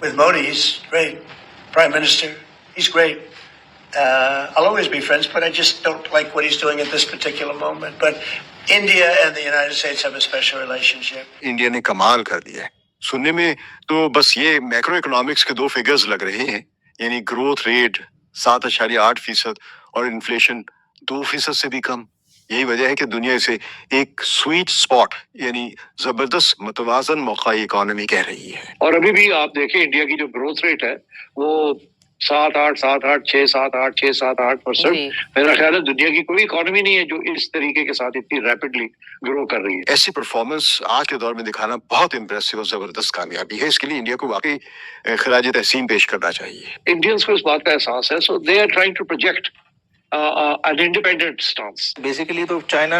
with Modi. He's great. Prime Minister, he's great. I'll always be friends, but I just don't like what he's doing at this particular moment. But India and the United States have a special relationship. India ने कमाल कर दिया है। सुनने में तो बस ये मैक्रो इकोनॉमिक्स के दो फिगर्स लग रहे हैं, यानी ग्रोथ रेट 7.8% और इन्फ्लेशन 2% से भी कम। यही वजह है कि दुनिया इसे एक स्वीट स्पॉट यानी जबरदस्त मुतवाजन मौकाई इकोनॉमी कह रही है। और अभी भी आप देखें इंडिया की जो ग्रोथ रेट है वो 7-8 मेरा ख्याल है दुनिया की कोई इकोनॉमी नहीं है जो इस तरीके के साथ इतनी रैपिडली ग्रो कर रही है। ऐसी परफॉर्मेंस आज के दौर में दिखाना बहुत इंप्रेसिव और जबरदस्त कामयाबी है। इसके लिए इंडिया को वाकई खराज तहसीन पेश करना चाहिए। इंडियंस को इस बात का एहसास है, so they are trying to project an independent stance. Basically तो चाइना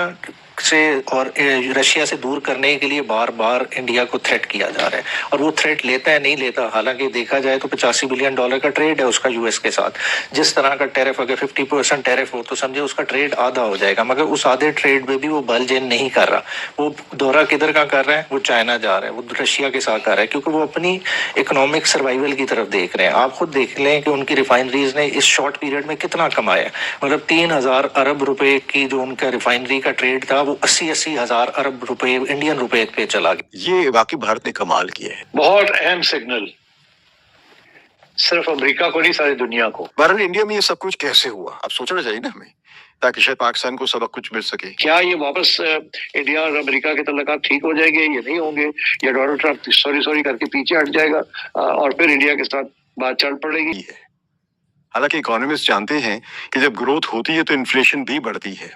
से और रशिया से दूर करने के लिए बार बार इंडिया को थ्रेट किया जा रहा है, और वो थ्रेट लेता है नहीं लेता। हालांकि देखा जाए तो $85 बिलियन का ट्रेड है उसका यूएस के साथ। जिस तरह का टैरिफ, अगर 50% टैरिफ हो तो समझे उसका ट्रेड आधा हो जाएगा, मगर उस आधे ट्रेड में भी वो बल्ज इन नहीं कर रहा। वो दौरा किधर का कर रहा है? वो चाइना जा रहा है, वो रशिया के साथ कर रहा है, क्योंकि वो अपनी इकोनॉमिक सर्वाइवल की तरफ देख रहे हैं। आप खुद देख लें कि उनकी रिफाइनरीज ने इस शॉर्ट पीरियड में कितना कमाया। मतलब 3,000 अरब रुपए की जो उनका रिफाइनरी का ट्रेड था वो 80 हजार अरब रुपए इंडियन रुपए पे चला गया। ये वाकई भारत ने कमाल किया है। बहुत अहम सिग्नल, सिर्फ अमेरिका को नहीं सारी दुनिया को। बहरहाल इंडिया में ये सब कुछ कैसे हुआ, अब सोचना चाहिए ना हमें, ताकि शायद पाकिस्तान को सबक कुछ मिल सके। क्या ये वापस इंडिया और अमेरिका के तल्लुकात ठीक हो जाएंगे या नहीं होंगे, या डोनाल्ड ट्रंप सॉरी करके पीछे हट जाएगा और फिर इंडिया के साथ बात चल पड़ेगी। हालांकि इकोनॉमिस्ट जानते हैं कि जब ग्रोथ होती है तो इन्फ्लेशन भी बढ़ती है,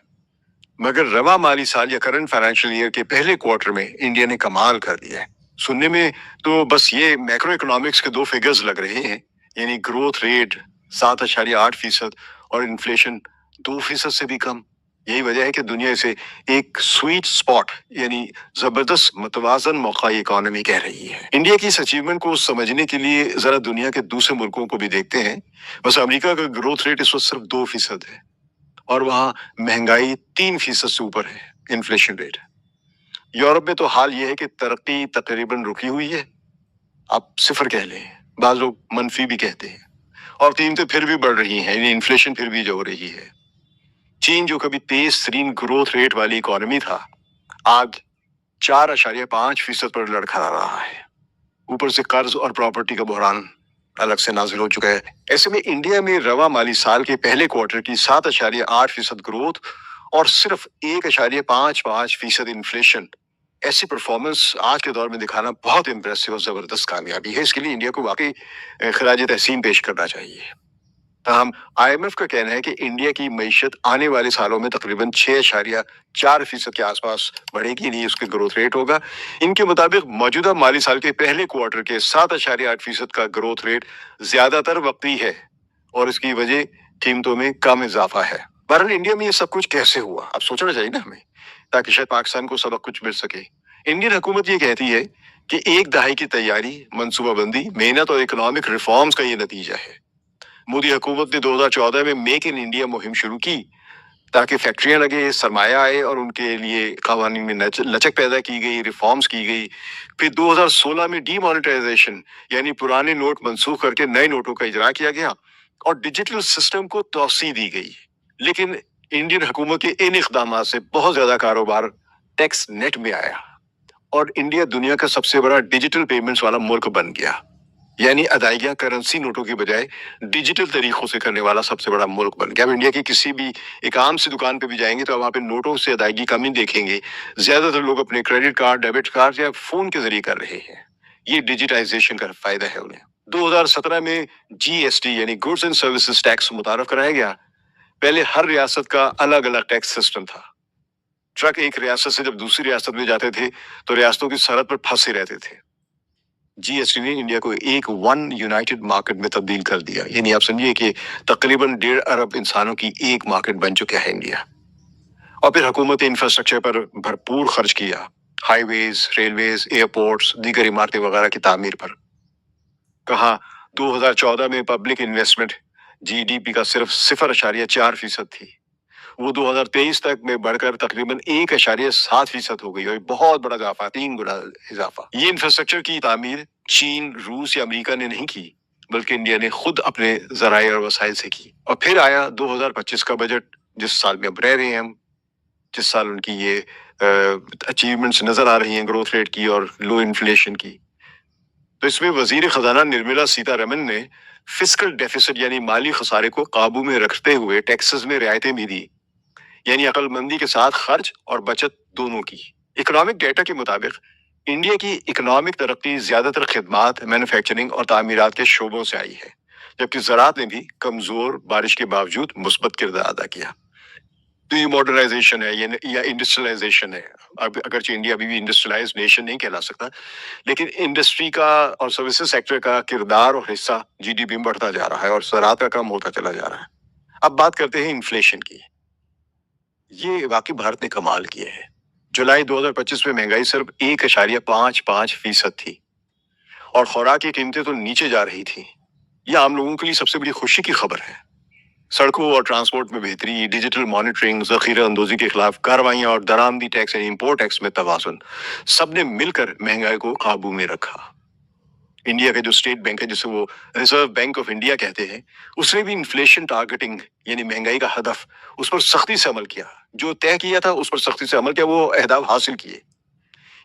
मगर रवा माली साल या करंट फाइनेंशियल ईयर के पहले क्वार्टर में इंडिया ने कमाल कर दिया है। सुनने में तो बस ये मैक्रो इकोनॉमिक्स के दो फिगर्स लग रहे हैं, यानी ग्रोथ रेट 7.8% और इन्फ्लेशन 2% से भी कम। यही वजह है कि दुनिया इसे एक स्वीट स्पॉट यानी जबरदस्त मुतवाजन मौकाई इकोनॉमी कह रही है। इंडिया की इस अचीवमेंट को समझने के लिए जरा दुनिया के दूसरे मुल्कों को भी देखते हैं। बस अमेरिका का ग्रोथ रेट इस वक्त सिर्फ 2% है और वहां महंगाई 3% से ऊपर है इन्फ्लेशन रेट। यूरोप में तो हाल ये है कि तरक्की तकरीबन रुकी हुई है, आप सिफर कह लें, बाज लोग मनफी भी कहते हैं, और कीमतें फिर भी बढ़ रही हैं, इन्फ्लेशन फिर भी जो रही है। चीन जो कभी तेज तरीन ग्रोथ रेट वाली इकोनॉमी था, आज 4.5% पर लड़खड़ा रहा है। ऊपर से कर्ज और प्रॉपर्टी का बहरान अलग से नाजिल हो चुका है। ऐसे में इंडिया में रवा माली साल के पहले क्वार्टर की 7.8% ग्रोथ और सिर्फ 1.55% इन्फ्लेशन, ऐसी परफॉर्मेंस आज के दौर में दिखाना बहुत इंप्रेसिव और जबरदस्त कामयाबी है। इसके लिए इंडिया को वाकई खराज तहसीन पेश करना चाहिए। ताहम IMF का कहना है कि इंडिया की मईशत आने वाले सालों में तकरीबन 6.4% के आसपास बढ़ेगी, नहीं उसके ग्रोथ रेट होगा। इनके मुताबिक मौजूदा माली साल के पहले क्वार्टर के 7.8% का ग्रोथ रेट ज्यादातर वक्ती है और इसकी वजह कीमतों में कम इजाफा है। बहरहाल इंडिया में ये सब कुछ कैसे हुआ, अब सोचना चाहिए ना हमें, ताकि शायद पाकिस्तान को सबक कुछ मिल सके। इंडियन हुकूमत ये कहती है कि एक दहाई की तैयारी, मनसूबाबंदी, मेहनत और इकोनॉमिक रिफॉर्म्स का ये नतीजा है। मोदी हुकूमत ने 2014 में मेक इन इंडिया मुहिम शुरू की ताकि फैक्ट्रियां लगे, सरमाया आए और उनके लिए कानून में लचक पैदा की गई, रिफॉर्म्स की गई। फिर 2016 में डीमोनेटाइजेशन यानी पुराने नोट मंसूख करके नए नोटों का इजरा किया गया और डिजिटल सिस्टम को तोसी दी गई। लेकिन इंडियन हुकूमत के इन इक़दाम से बहुत ज्यादा कारोबार टैक्स नेट में आया और इंडिया दुनिया का सबसे बड़ा डिजिटल पेमेंट्स वाला मुल्क बन गया, यानी अदायगियां करेंसी नोटों की बजाय डिजिटल तरीकों से करने वाला सबसे बड़ा मुल्क बन गया। अब इंडिया की किसी भी एक आम सी दुकान पे भी जाएंगे तो वहां पे नोटों से अदायगी कम ही देखेंगे। ज्यादातर लोग अपने क्रेडिट कार्ड, डेबिट कार्ड या फोन के जरिए कर रहे हैं। ये डिजिटाइजेशन का फायदा है उन्हें। 2017 में GST यानी गुड्स एंड सर्विसेज टैक्स मुतारफ कराया गया। पहले हर रियासत का अलग अलग टैक्स सिस्टम था। ट्रक एक रियासत से जब दूसरी रियासत में जाते थे तो रियासतों की सरहद पर फंसे रहते थे। GST ने इंडिया को एक वन यूनाइटेड मार्केट में तब्दील कर दिया, यानी आप समझिए कि तकरीबन 1.5 अरब इंसानों की एक मार्केट बन चुका है इंडिया। और फिर हुकूमत इंफ्रास्ट्रक्चर पर भरपूर खर्च किया, हाईवेज, रेलवेज, एयरपोर्ट्स, दीगर इमारतें वगैरह की तामीर पर। कहा 2014 में पब्लिक इन्वेस्टमेंट GDP का सिर्फ 0.4% थी, वो 2023 तक में बढ़कर तकरीबन 1.7% हो गई और बहुत बड़ा इजाफा, 3 गुना इजाफा। ये इंफ्रास्ट्रक्चर की तामीर चीन, रूस या अमेरिका ने नहीं की, बल्कि इंडिया ने खुद अपने जराए और वसाइल से की। और फिर आया 2025 का बजट, जिस साल में अब रह रहे हैं हम, जिस साल उनकी ये अचीवमेंट्स नजर आ रही हैं ग्रोथ रेट की और लो इन्फ्लेशन की। तो इसमें वजीर खजाना निर्मला सीतारमन ने फिस्कल डेफिसिट यानी माली खसारे को काबू में रखते हुए टैक्सेस में रियायतें भी दी, यानी अक्लमंदी के साथ खर्च और बचत दोनों की। इकोनॉमिक डेटा के मुताबिक इंडिया की इकोनॉमिक तरक्की ज्यादातर खिदमात, मैन्युफैक्चरिंग और तामीरात के शोबों से आई है, जबकि ज़राअत ने भी कमजोर बारिश के बावजूद मुस्बत किरदार अदा किया। तो ये मॉडर्नाइजेशन है या इंडस्ट्रियलाइजेशन है। अब अगरचे इंडिया अभी भी इंडस्ट्रियलाइज नेशन नहीं कहला सकता, लेकिन इंडस्ट्री का और सर्विसेज सेक्टर का किरदार और हिस्सा जीडीपी में बढ़ता जा रहा है और ज़राअत का कम होता चला जा रहा है। अब बात करते हैं इन्फ्लेशन की। ये वाकई भारत ने कमाल किए हैं। जुलाई 2025 में महंगाई सिर्फ 1.55% थी और खुराक की कीमतें तो नीचे जा रही थी। यह आम लोगों के लिए सबसे बड़ी खुशी की खबर है। सड़कों और ट्रांसपोर्ट में बेहतरी, डिजिटल मॉनिटरिंग, जखीरा अंदोजी के खिलाफ कार्रवाइयां और दरामदी टैक्स यानी इम्पोर्ट टैक्स में तवाज़ुन, सबने मिलकर महंगाई को काबू में रखा। इंडिया का जो स्टेट बैंक है, जिसे वो रिजर्व बैंक ऑफ इंडिया कहते हैं, उसने भी इन्फ्लेशन टारगेटिंग यानी महंगाई का हदफ, उस पर सख्ती से अमल किया। जो तय किया था उस पर सख्ती से अमल किया, वो अहदाफ हासिल किए।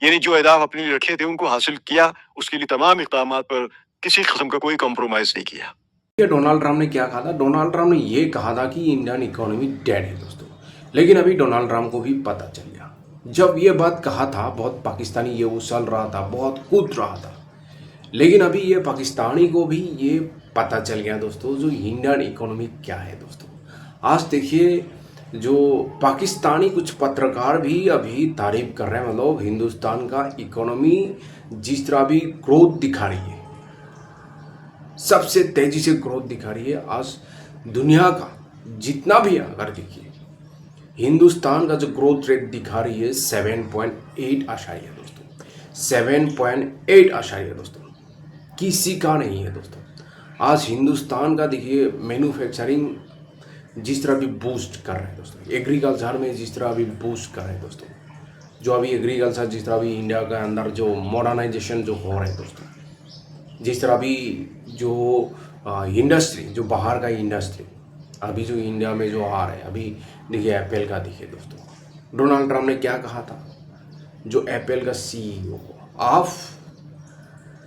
यानी जो अहदाफ अपने लिए रखे थे उनको हासिल किया, उसके लिए तमाम इक़दामात पर किसी किस्म का कोई कॉम्प्रोमाइज नहीं किया। ये डोनाल्ड ट्रंप ने क्या कहा था? डोनाल्ड ट्रंप ने ये कहा था कि इंडियन इकोनॉमी डेड है दोस्तों। लेकिन अभी डोनाल्ड ट्रंप को भी पता चल गया। जब ये बात कहा था, बहुत पाकिस्तानी ये उछल रहा था, बहुत कूद रहा था, लेकिन अभी ये पाकिस्तानी को भी ये पता चल गया दोस्तों जो इंडियन इकोनॉमी क्या है दोस्तों। आज देखिए, जो पाकिस्तानी कुछ पत्रकार भी अभी तारीफ कर रहे हैं, मतलब हिंदुस्तान का इकोनॉमी जिस तरह भी ग्रोथ दिखा रही है, सबसे तेजी से ग्रोथ दिखा रही है। आज दुनिया का जितना भी अगर देखिए, हिंदुस्तान का जो ग्रोथ रेट दिखा रही है 7.8 आशारिया दोस्तों, 7.8 आशारिया दोस्तों, किसी का नहीं है दोस्तों। आज हिंदुस्तान का देखिए मैन्युफैक्चरिंग जिस तरह भी बूस्ट कर रहे हैं दोस्तों, एग्रीकल्चर में जिस तरह भी बूस्ट कर रहे हैं दोस्तों, जो अभी एग्रीकल्चर जिस तरह भी इंडिया के अंदर जो मॉडर्नाइजेशन जो हो रहा है दोस्तों, जिस तरह भी जो इंडस्ट्री, जो बाहर का इंडस्ट्री अभी जो इंडिया में जो आ रहा है, अभी देखिए एप्पल का देखिए दोस्तों, डोनाल्ड ट्रंप ने क्या कहा था? जो एप्पल का सीईओ आप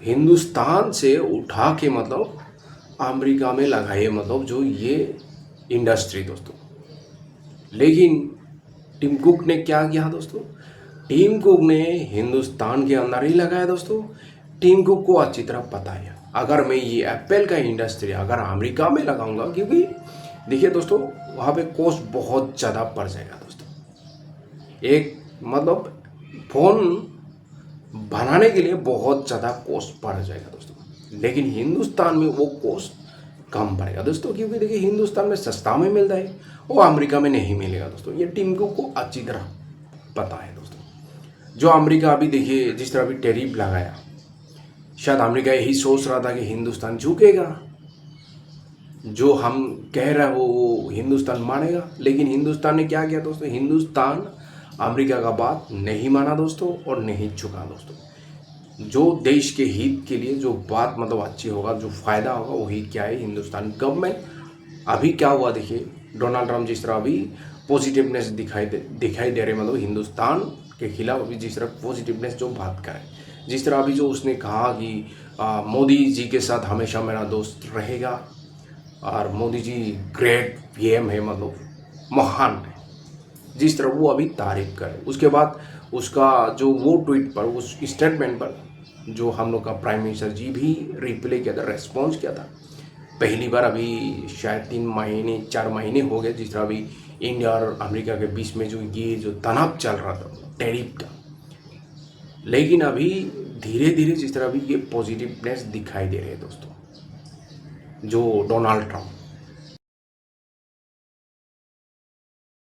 हिंदुस्तान से उठा के मतलब अमेरिका में लगाइए, मतलब जो ये इंडस्ट्री दोस्तों। लेकिन टिम कुक ने क्या किया दोस्तों? टिम कुक ने हिंदुस्तान के अंदर ही लगाया दोस्तों। टिम कुक को अच्छी तरह पता है, अगर मैं ये एप्पल का इंडस्ट्री अगर अमेरिका में लगाऊंगा, क्योंकि देखिए दोस्तों वहाँ पे कॉस्ट बहुत ज़्यादा बढ़ जाएगा दोस्तों। एक मतलब फ़ोन बनाने के लिए बहुत ज़्यादा कॉस्ट बढ़ जाएगा दोस्तों, लेकिन हिंदुस्तान में वो कॉस्ट कम पड़ेगा दोस्तों, क्योंकि देखिए हिंदुस्तान में सस्ता में मिलता है, वो अमेरिका में नहीं मिलेगा दोस्तों। ये टिम कुक को अच्छी तरह पता है दोस्तों। जो अमेरिका अभी देखिए जिस तरह भी टैरिफ लगाया, शायद अमेरिका यही सोच रहा था कि हिंदुस्तान झुकेगा, जो हम कह रहे हैं वो हिंदुस्तान मानेगा, लेकिन हिंदुस्तान ने क्या किया दोस्तों? हिंदुस्तान अमेरिका का बात नहीं माना दोस्तों और नहीं झुका दोस्तों। जो देश के हित के लिए जो बात मतलब अच्छी होगा, जो फ़ायदा होगा, वही क्या है हिंदुस्तान गवर्नमेंट। अभी क्या हुआ देखिए, डोनाल्ड ट्रंप जिस तरह अभी पॉजिटिवनेस दिखाई दे रहे, मतलब हिंदुस्तान के खिलाफ अभी जिस तरह पॉजिटिवनेस जो बात करे, जिस तरह अभी जो उसने कहा कि मोदी जी के साथ हमेशा मेरा दोस्त रहेगा और मोदी जी ग्रेट पीएम है, मतलब महान है, जिस तरह वो अभी तारीफ करे। उसके बाद उसका जो वो ट्वीट पर, उस स्टेटमेंट पर जो हम लोग का प्राइम मिनिस्टर जी भी रिप्लाई किया था, रेस्पॉन्स किया था। पहली बार अभी शायद 3-4 महीने हो गए जिस तरह अभी इंडिया और अमेरिका के बीच में जो ये जो तनाव चल रहा था टैरिफ का, लेकिन अभी धीरे धीरे जिस तरह भी ये पॉजिटिवनेस दिखाई दे रही है दोस्तों। जो डोनाल्ड ट्रंप